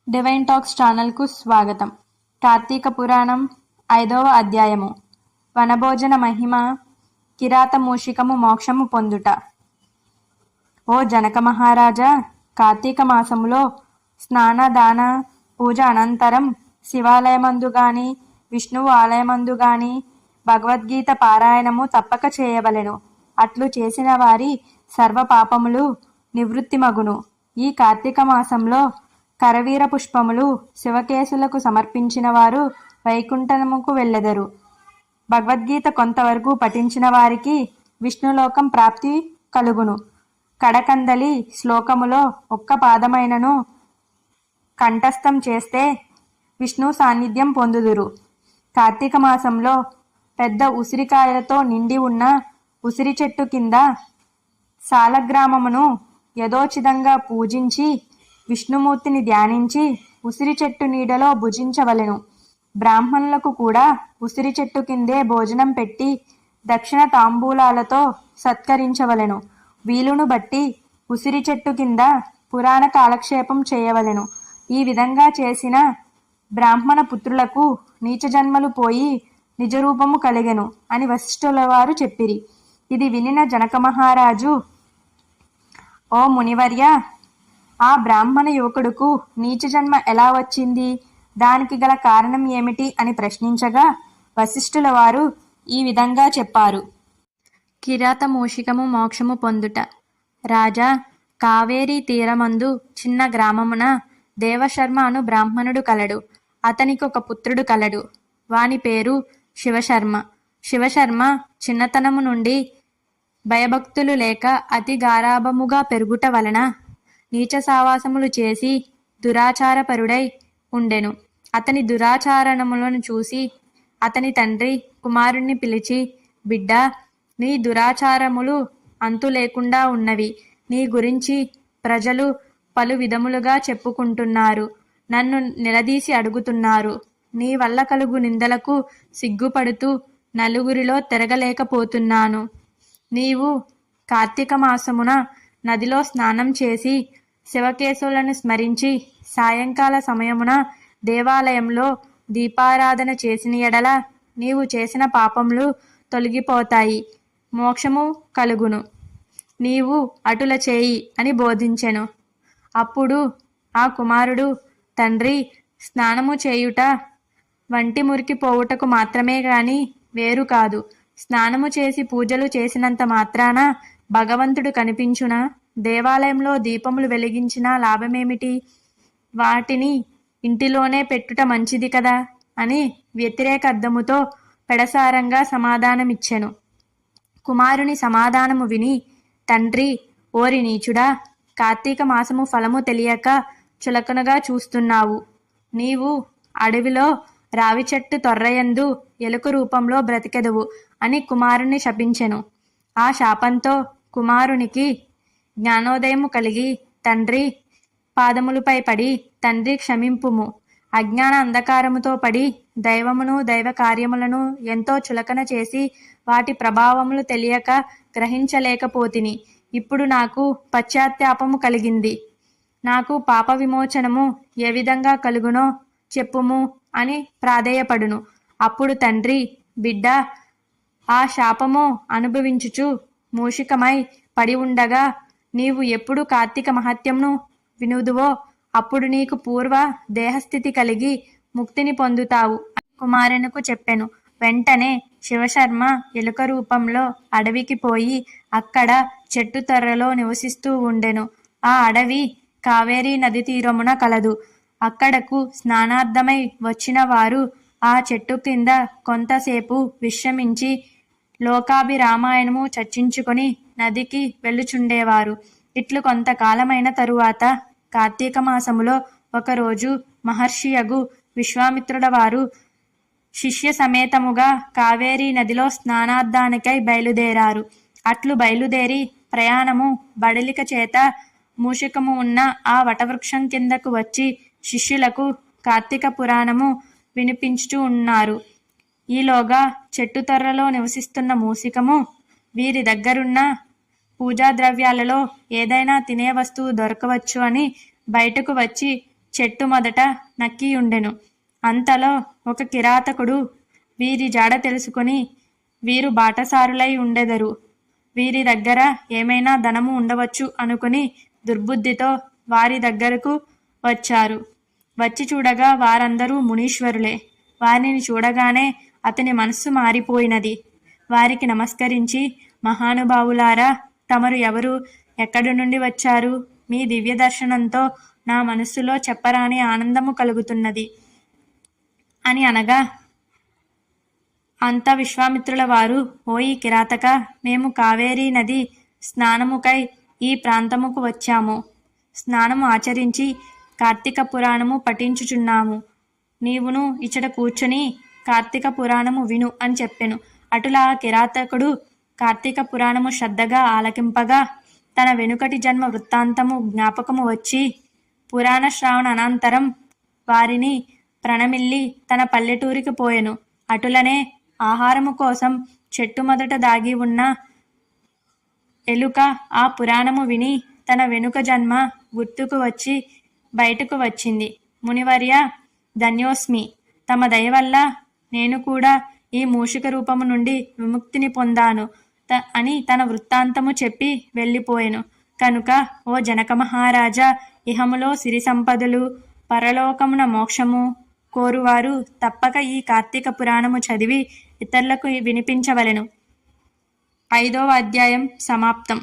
Divine talks ఛానల్కు స్వాగతం. కార్తీక పురాణం 5వ అధ్యాయము. వనభోజన మహిమ. కిరాతమూషికము మోక్షము పొందుట. ఓ జనక మహారాజా, కార్తీక మాసములో స్నాన దాన పూజ అనంతరం శివాలయమందు గాని విష్ణువు ఆలయమందు గాని భగవద్గీత పారాయణము తప్పక చేయవలెను. అట్లు చేసిన వారి సర్వ పాపములు నివృత్తిమగును. ఈ కార్తీక మాసంలో కరవీర పుష్పములు శివకేశులకు సమర్పించిన వారు వైకుంఠముకు వెళ్ళెదరు. భగవద్గీత కొంతవరకు పఠించిన వారికి విష్ణులోకం ప్రాప్తి కలుగును. కడకందలి శ్లోకములో ఒక్క పాదమైనను కంఠస్థం చేస్తే విష్ణు సాన్నిధ్యం పొందుదురు. కార్తీక మాసంలో పెద్ద ఉసిరికాయలతో నిండి ఉన్న ఉసిరి చెట్టు కింద సాలగ్రామమును యథోచితంగా పూజించి విష్ణుమూర్తిని ధ్యానించి ఉసిరి చెట్టు నీడలో భుజించవలెను. బ్రాహ్మణులకు కూడా ఉసిరి చెట్టు కిందే భోజనం పెట్టి దక్షిణ తాంబూలాలతో సత్కరించవలెను. వీలును బట్టి ఉసిరి చెట్టు కింద పురాణ కాలక్షేపం చేయవలెను. ఈ విధంగా చేసిన బ్రాహ్మణ పుత్రులకు నీచ జన్మలు పోయి నిజరూపము కలిగెను అని వశిష్ఠుల వారు చెప్పిరి. ఇది వినిన జనక మహారాజు, ఓ మునివర్య, ఆ బ్రాహ్మణ యువకుడుకు నీచ జన్మ ఎలా వచ్చింది, దానికి గల కారణం ఏమిటి అని ప్రశ్నించగా వశిష్ఠుల వారు ఈ విధంగా చెప్పారు. కిరాతమూషికము మోక్షము పొందుట. రాజా, కావేరీ తీరమందు చిన్న గ్రామమున దేవశర్మ అను బ్రాహ్మణుడు కలడు. అతనికి ఒక పుత్రుడు కలడు. వాని పేరు శివశర్మ. శివశర్మ చిన్నతనము నుండి భయభక్తులు లేక అతి గారాభముగా పెరుగుట వలన నీచ సావాసములు చేసి దురాచారపరుడై ఉండెను. అతని దురాచారణములను చూసి అతని తండ్రి కుమారుణ్ణి పిలిచి, బిడ్డా, నీ దురాచారములు అంతు లేకుండా ఉన్నవి. నీ గురించి ప్రజలు పలు విధములుగా చెప్పుకుంటున్నారు. నన్ను నిలదీసి అడుగుతున్నారు. నీ వల్ల కలుగు నిందలకు సిగ్గుపడుతూ నలుగురిలో తిరగలేకపోతున్నాను. నీవు కార్తీక మాసమున నదిలో స్నానం చేసి శివకేశవులను స్మరించి సాయంకాల సమయమున దేవాలయంలో దీపారాధన చేసిన ఎడల నీవు చేసిన పాపములు తొలగిపోతాయి, మోక్షము కలుగును. నీవు అటుల చేయి అని బోధించెను. అప్పుడు ఆ కుమారుడు, తండ్రి, స్నానము చేయుట వంటి మురికి పోవుటకు మాత్రమే గాని వేరు కాదు. స్నానము చేసి పూజలు చేసినంత మాత్రాన భగవంతుడు కనిపించునా? దేవాలయంలో దీపములు వెలిగించిన లాభమేమిటి? వాటిని ఇంటిలోనే పెట్టుట మంచిది కదా అని వ్యతిరేక అర్థముతో పెడసారంగా సమాధానమిచ్చెను. కుమారుని సమాధానము విని తండ్రి, ఓరి నీచుడా, కార్తీక మాసము ఫలము తెలియక చులకనగా చూస్తున్నావు. నీవు అడవిలో రావి చెట్టు తొర్రయందు ఎలుక రూపంలో బ్రతికెదవు అని కుమారుని శపించెను. ఆ శాపంతో కుమారునికి జ్ఞానోదయము కలిగి తండ్రి పాదములపై పడి, తండ్రి క్షమింపుము. అజ్ఞాన అంధకారముతో పడి దైవమును దైవ కార్యములను ఎంతో చులకన చేసి వాటి ప్రభావములు తెలియక గ్రహించలేకపోతిని. ఇప్పుడు నాకు పశ్చాత్తాపము కలిగింది. నాకు పాప విమోచనము ఏ విధంగా కలుగునో చెప్పుము అని ప్రాధేయపడును. అప్పుడు తండ్రి, బిడ్డ, ఆ శాపము అనుభవించుచు మూషికమై పడి ఉండగా నీవు ఎప్పుడు కార్తీక మహత్యంను వినుదువో అప్పుడు నీకు పూర్వ దేహస్థితి కలిగి ముక్తిని పొందుతావు అని కుమారునకు చెప్పెను. వెంటనే శివశర్మ ఎలుక రూపంలో అడవికి పోయి అక్కడ చెట్టు తొర్రలో నివసిస్తూ ఉండెను. ఆ అడవి కావేరీ నది తీరమున కలదు. అక్కడకు స్నానార్థమై వచ్చిన వారు ఆ చెట్టు కింద కొంతసేపు విశ్రమించి లోకాభిరామాయణము చర్చించుకొని నదికి వెళ్ళుచుండేవారు. ఇట్లు కొంతకాలమైన తరువాత కార్తీక మాసములో ఒకరోజు మహర్షియగు విశ్వామిత్రుడ వారు శిష్య సమేతముగా కావేరీ నదిలో స్నానార్థానికై బయలుదేరారు. అట్లు బయలుదేరి ప్రయాణము బడలిక చేత మూషికము ఉన్న ఆ వటవృక్షం కిందకు వచ్చి శిష్యులకు కార్తీక పురాణము వినిపించుచూ ఉన్నారు. ఈలోగా చెట్టు తొర్రలో నివసిస్తున్న మూషికము వీరి దగ్గరున్న పూజా ద్రవ్యాలలో ఏదైనా తినే వస్తువు దొరకవచ్చు అని బయటకు వచ్చి చెట్టు మొదట నక్కియుండెను. అంతలో ఒక కిరాతకుడు వీరి జాడ తెలుసుకొని, వీరు బాటసారులై ఉండెదరు, వీరి దగ్గర ఏమైనా ధనము ఉండవచ్చు అనుకుని దుర్బుద్ధితో వారి దగ్గరకు వచ్చారు. వచ్చి చూడగా వారందరూ మునీశ్వరులే. వారిని చూడగానే అతని మనస్సు మారిపోయినది. వారికి నమస్కరించి, మహానుభావులారా, తమరు ఎవరు, ఎక్కడి నుండి వచ్చారు? మీ దివ్య దర్శనంతో నా మనస్సులో చెప్పరాని ఆనందము కలుగుతున్నది అని అనగా, అంత విశ్వామిత్రుల వారు, ఓయి కిరాతక, మేము కావేరీ నది స్నానముకై ఈ ప్రాంతముకు వచ్చాము. స్నానము ఆచరించి కార్తీక పురాణము పఠించుచున్నాము. నీవును ఇచ్చట కూర్చొని కార్తీక పురాణము విను అని చెప్పెను. అటులా కిరాతకుడు కార్తీక పురాణము శ్రద్ధగా ఆలకింపగా తన వెనుకటి జన్మ వృత్తాంతము జ్ఞాపకము వచ్చి, పురాణ శ్రావణ అనంతరం వారిని ప్రణమిల్లి తన పల్లెటూరికి పోయెను. అటులనే ఆహారము కోసం చెట్టు మొదట దాగి ఉన్న ఎలుక ఆ పురాణము విని తన వెనుక జన్మ గుర్తుకు వచ్చి బయటకు వచ్చింది. మునివర్య, ధన్యోస్మి. తమ దయ వల్ల నేను కూడా ఈ మూషిక రూపము నుండి విముక్తిని పొందాను అని తన వృత్తాంతము చెప్పి వెళ్ళిపోయెను. కనుక ఓ జనక మహారాజా, ఇహములో సిరి సంపదలు, పరలోకమున మోక్షము కోరువారు తప్పక ఈ కార్తీక పురాణము చదివి ఇతరులకు వినిపించవలెను. 5వ అధ్యాయం సమాప్తం.